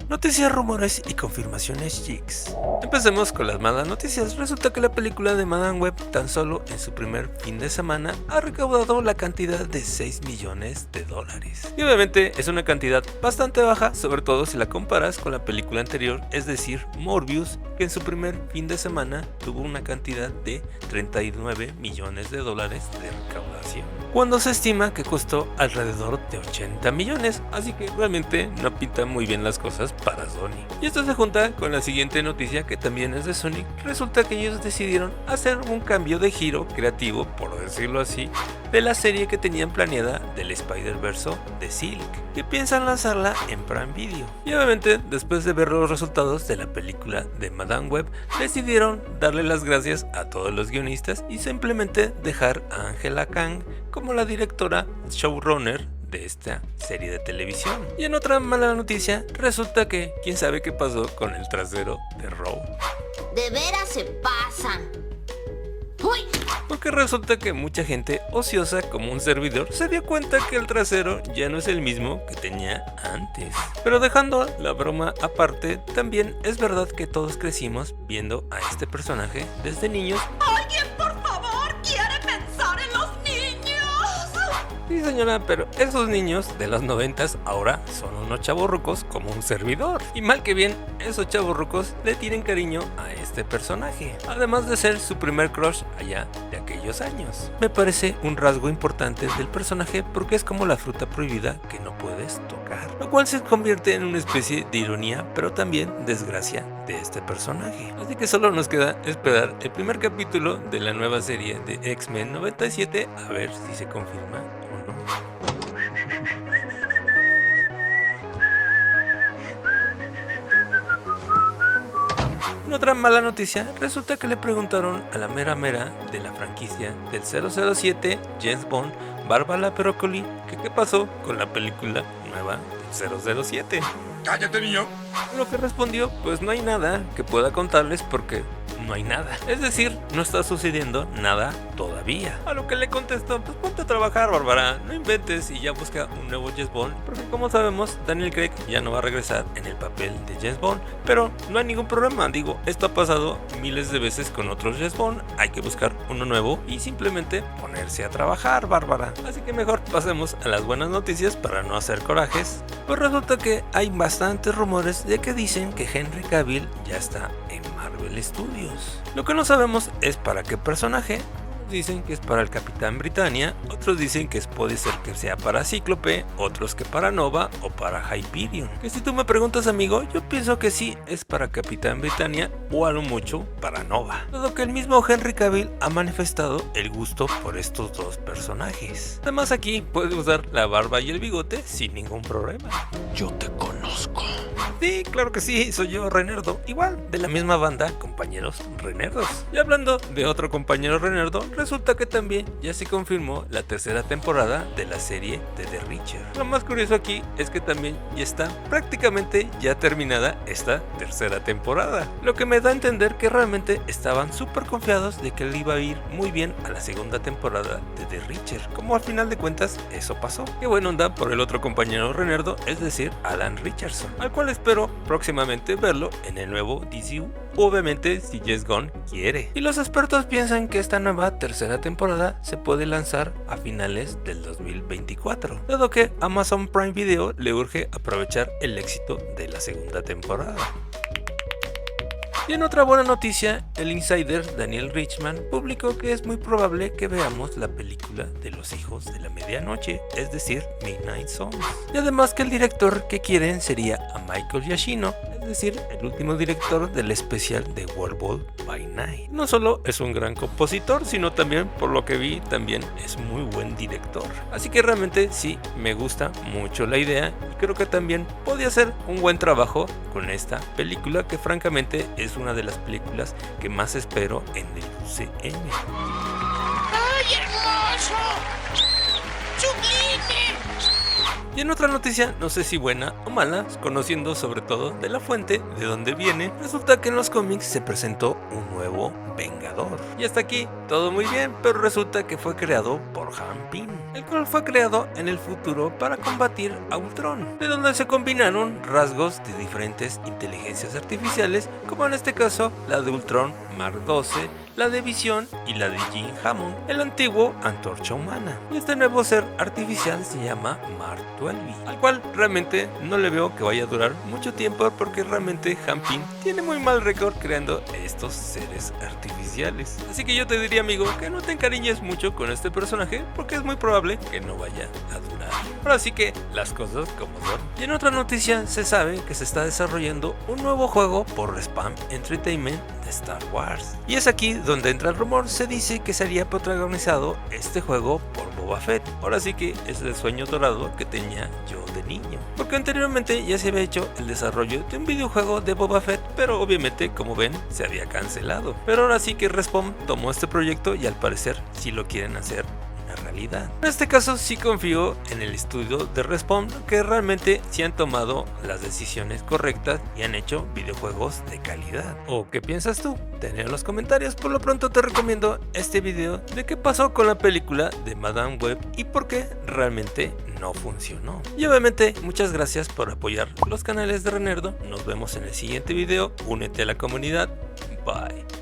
Noticias, rumores y confirmaciones chics. Empecemos con las malas noticias. Resulta que la película de Madame Web tan solo en su primer fin de semana ha recaudado la cantidad de 6 millones de dólares. Y obviamente es una cantidad bastante baja, sobre todo si la comparas con la película anterior, es decir, Morbius, que en su primer fin de semana tuvo una cantidad de 39 millones de dólares de recaudación, cuando se estima que costó alrededor de 80 millones, así que realmente no pintan muy bien las cosas para Sony. Y esto se junta con la siguiente noticia, que también es de Sony. Resulta que ellos decidieron hacer un cambio de giro creativo, por decirlo así, de la serie que tenían planeada del Spider-Verse de Silk, que piensan lanzarla en Prime Video. Y obviamente, después de ver los resultados de la película de Madame Web, decidieron darle las gracias a todos los guionistas y simplemente dejar a Angela Kang como la directora showrunner de esta serie de televisión. Y en otra mala noticia, resulta que quién sabe qué pasó con el trasero de Raw. De veras se pasan. ¡Uy! Porque resulta que mucha gente ociosa como un servidor se dio cuenta que el trasero ya no es el mismo que tenía antes. Pero dejando la broma aparte, también es verdad que todos crecimos viendo a este personaje desde niños. ¿Alguien, por favor, quiere pensar en los niños? Sí, señora, pero esos niños de los 90s ahora son unos chavorrucos como un servidor. Y mal que bien, esos chavorrucos le tienen cariño a este personaje, además de ser su primer crush allá de aquellos años. Me parece un rasgo importante del personaje porque es como la fruta prohibida que no puedes tocar, lo cual se convierte en una especie de ironía, pero también desgracia de este personaje. Así que solo nos queda esperar el primer capítulo de la nueva serie de X-Men 97 a ver si se confirma. En otra mala noticia, resulta que le preguntaron a la mera de la franquicia del 007, James Bond, Bárbara Broccoli, que qué pasó con la película nueva del 007. ¡Cállate, niño! Lo que respondió, pues no hay nada que pueda contarles porque no hay nada. Es decir, no está sucediendo nada todavía. A lo que le contestó, pues ponte a trabajar, Bárbara, no inventes y ya busca un nuevo James Bond. Porque como sabemos, Daniel Craig ya no va a regresar en el papel de James Bond. Pero no hay ningún problema, digo, esto ha pasado miles de veces con otros James Bond. Hay que buscar uno nuevo y simplemente ponerse a trabajar, Bárbara. Así que mejor pasemos a las buenas noticias para no hacer corajes. Pues resulta que hay bastantes rumores de que dicen que Henry Cavill ya está en Marvel Studios. Lo que no sabemos es para qué personaje. Dicen que es para el Capitán Britannia, otros dicen que puede ser que sea para Cíclope, otros que para Nova o para Hyperion. Que si tú me preguntas, amigo, yo pienso que sí es para Capitán Britannia o a lo mucho para Nova. Dado que el mismo Henry Cavill ha manifestado el gusto por estos dos personajes. Además aquí puede usar la barba y el bigote sin ningún problema. Yo te conozco. Sí, claro que sí, soy yo, Renerdo, igual, de la misma banda, compañeros Renerdos. Y hablando de otro compañero Renerdo, resulta que también ya se confirmó la tercera temporada de la serie de The Reacher. Lo más curioso aquí es que también ya está prácticamente ya terminada esta tercera temporada, lo que me da a entender que realmente estaban súper confiados de que le iba a ir muy bien a la segunda temporada de The Reacher, como al final de cuentas eso pasó. Qué buena onda por el otro compañero Renerdo, es decir, Alan Richardson, al cual espero próximamente verlo en el nuevo DCU, obviamente si James Gunn quiere. Y los expertos piensan que esta nueva tercera temporada se puede lanzar a finales del 2024, dado que Amazon Prime Video le urge aprovechar el éxito de la segunda temporada. Y en otra buena noticia, el insider Daniel Richman publicó que es muy probable que veamos la película de los hijos de la medianoche, es decir, Midnight Suns. Y además que el director que quieren sería a Michael Giacchino, es decir, el último director del especial de Werewolf by Night. No solo es un gran compositor, sino también, por lo que vi, también es muy buen director. Así que realmente sí, me gusta mucho la idea y creo que también podría hacer un buen trabajo con esta película, que francamente es una de las películas que más espero en el UCM. ¡Ay, hermoso! ¡Sublime! Y en otra noticia, no sé si buena o mala, conociendo sobre todo de la fuente, de dónde viene, resulta que en los cómics se presentó un nuevo Vengador. Y hasta aquí todo muy bien, pero resulta que fue creado por Han Pym, el cual fue creado en el futuro para combatir a Ultron, de donde se combinaron rasgos de diferentes inteligencias artificiales, como en este caso la de Ultron Mark 12, la de Visión y la de Jim Hammond, el antiguo Antorcha Humana. Y este nuevo ser artificial se llama Mark 12, al cual realmente no le veo que vaya a durar mucho tiempo, porque realmente Han Pym tiene muy mal récord creando estos seres artificiales. Así que yo te diría, amigo, que no te encariñes mucho con este personaje, porque es muy probable que no vaya a durar. Ahora sí que las cosas como son. Y en otra noticia se sabe que se está desarrollando un nuevo juego por Respawn Entertainment de Star Wars. Y es aquí donde entra el rumor. Se dice que sería protagonizado este juego por Boba Fett. Ahora sí que es el sueño dorado que tenía yo de niño, porque anteriormente ya se había hecho el desarrollo de un videojuego de Boba Fett, pero obviamente, como ven, se había cancelado. Pero ahora sí que Respawn tomó este proyecto y al parecer sí lo quieren hacer una realidad. En este caso sí confío en el estudio de Respawn, que realmente sí han tomado las decisiones correctas y han hecho videojuegos de calidad. ¿O qué piensas tú? Tenlo en los comentarios. Por lo pronto te recomiendo este video de qué pasó con la película de Madame Web y por qué realmente no funcionó. Y obviamente muchas gracias por apoyar los canales de Renerdo. Nos vemos en el siguiente video. Únete a la comunidad. Bye.